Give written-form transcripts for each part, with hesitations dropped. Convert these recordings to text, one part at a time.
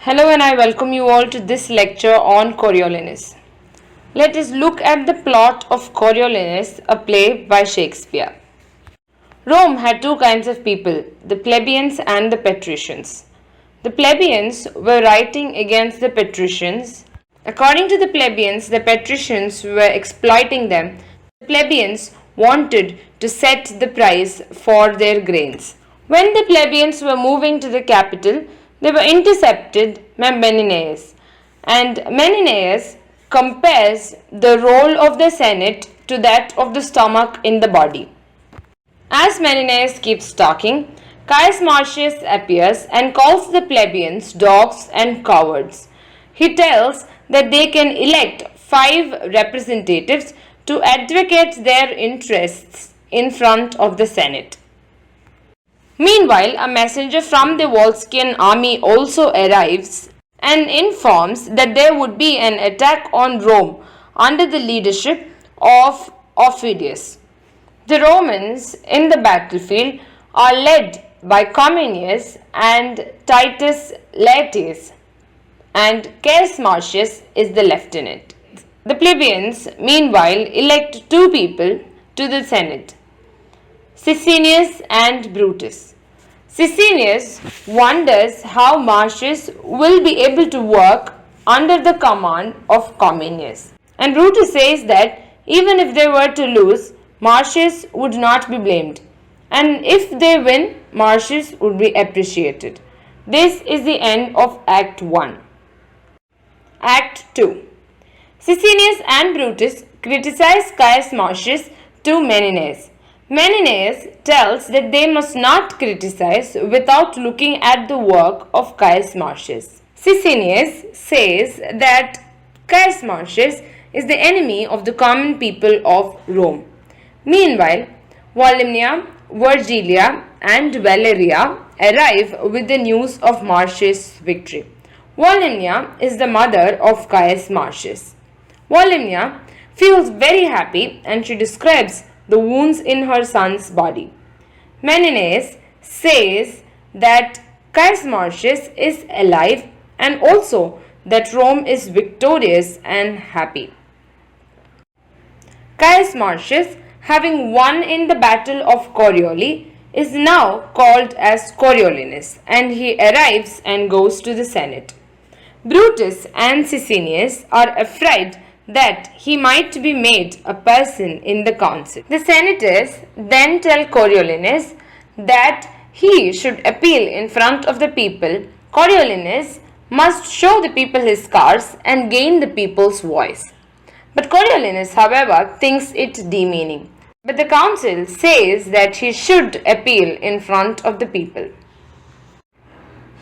Hello and I welcome you all to this lecture on Coriolanus. Let us look at the plot of Coriolanus, a play by Shakespeare. Rome had two kinds of people, the plebeians and the patricians. The plebeians were writing against the patricians. According to the plebeians, the patricians were exploiting them. The plebeians wanted to set the price for their grains. When the plebeians were moving to the capital, they were intercepted by Menenius, and Menenius compares the role of the Senate to that of the stomach in the body. As Menenius keeps talking, Caius Marcius appears and calls the plebeians dogs and cowards. He tells that they can elect 5 representatives to advocate their interests in front of the Senate. Meanwhile, a messenger from the Volscian army also arrives and informs that there would be an attack on Rome under the leadership of Aufidius. The Romans in the battlefield are led by Cominius and Titus Laertius, and Caius Marcius is the lieutenant. The plebeians, meanwhile, elect 2 people to the Senate, Cecinius and Brutus. Cecinius wonders how Marcius will be able to work under the command of Cominius. And Brutus says that even if they were to lose, Marcius would not be blamed. And if they win, Marcius would be appreciated. This is the end of Act 1. Act 2. Cecinius and Brutus criticize Caius Marcius to Menenius. Menenius tells that they must not criticize without looking at the work of Caius Marcius. Cecinius says that Caius Marcius is the enemy of the common people of Rome. Meanwhile, Volumnia, Virgilia and Valeria arrive with the news of Marcius' victory. Volumnia is the mother of Caius Marcius. Volumnia feels very happy and she describes the wounds in her son's body. Menenius says that Caius Marcius is alive and also that Rome is victorious and happy. Caius Marcius, having won in the battle of Corioli, is now called as Coriolanus, and he arrives and goes to the Senate. Brutus and Cecinius are afraid that he might be made a person in the council. The senators then tell Coriolanus that he should appeal in front of the people. Coriolanus must show the people his scars and gain the people's voice. But Coriolanus, however, thinks it demeaning. But the council says that he should appeal in front of the people.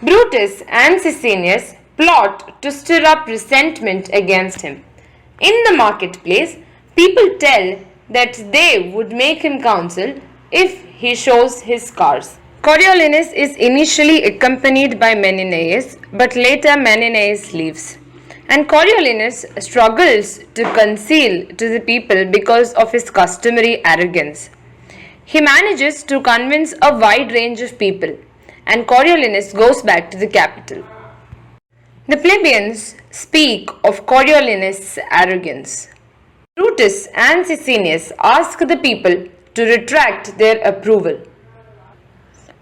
Brutus and Cecinius plot to stir up resentment against him. In the marketplace, people tell that they would make him consul if he shows his scars. Coriolanus is initially accompanied by Menenius, but later Menenius leaves. And Coriolanus struggles to conceal to the people because of his customary arrogance. He manages to convince a wide range of people, and Coriolanus goes back to the capital. The plebeians speak of Coriolanus' arrogance. Brutus and Cecinius ask the people to retract their approval.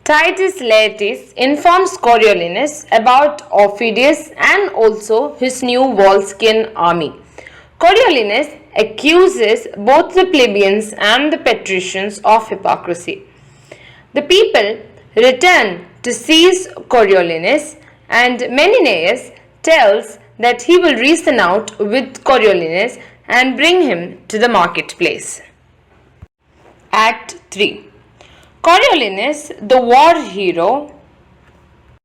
Titus Laertius informs Coriolanus about Aufidius and also his new Volscian army. Coriolanus accuses both the plebeians and the patricians of hypocrisy. The people return to seize Coriolanus, and Menenius tells that he will reason out with Coriolanus and bring him to the marketplace. Act 3. Coriolanus, the war hero,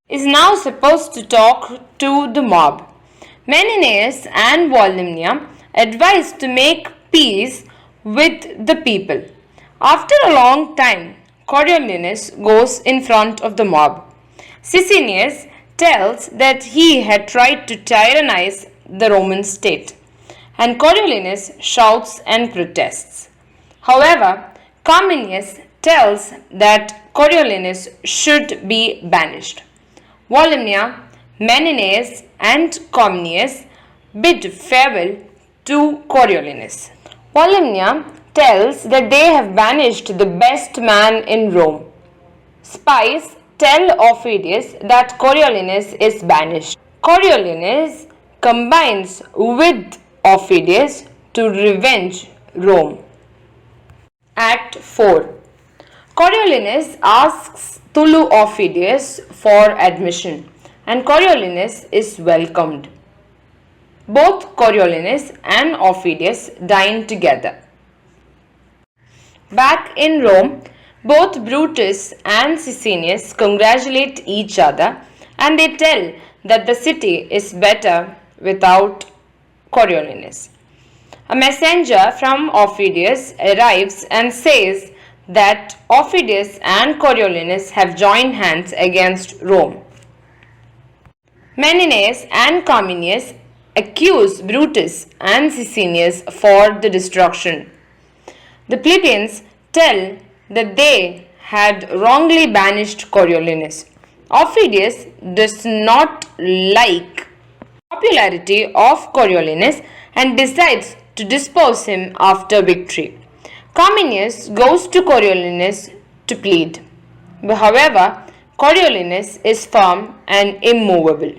is now supposed to talk to the mob. Menenius and Volumnia advise to make peace with the people. After a long time, Coriolanus goes in front of the mob. Cecinius tells that he had tried to tyrannize the Roman state, and Coriolanus shouts and protests. However, Cominius tells that Coriolanus should be banished. Volumnia Menenius and Cominius bid farewell to Coriolanus. Volumnia tells that they have banished the best man in Rome. Spies tell Aufidius that Coriolanus is banished. Coriolanus combines with Aufidius to revenge Rome. Act 4. Coriolanus asks Tulu Aufidius for admission, and Coriolanus is welcomed. Both Coriolanus and Aufidius dine together. Back in Rome, both Brutus and Cecinius congratulate each other, and they tell that the city is better without Coriolanus. A messenger from Aufidius arrives and says that Aufidius and Coriolanus have joined hands against Rome. Menenius and Cominius accuse Brutus and Cecinius for the destruction. The plebeians tell that they had wrongly banished Coriolanus. Aufidius does not like the popularity of Coriolanus and decides to depose him after victory. Cominius goes to Coriolanus to plead. However, Coriolanus is firm and immovable.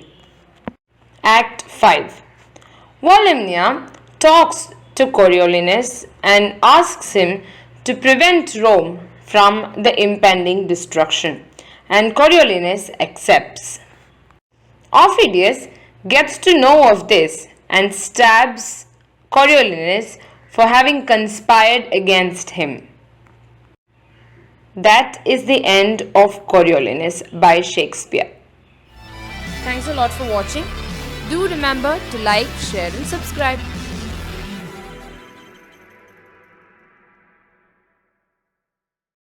Act 5. Volumnia talks to Coriolanus and asks him to prevent Rome from the impending destruction, and Coriolanus accepts. Aufidius gets to know of this and stabs Coriolanus for having conspired against him. That is the end of Coriolanus by Shakespeare. Thanks a lot for watching. Do remember to like, share and subscribe.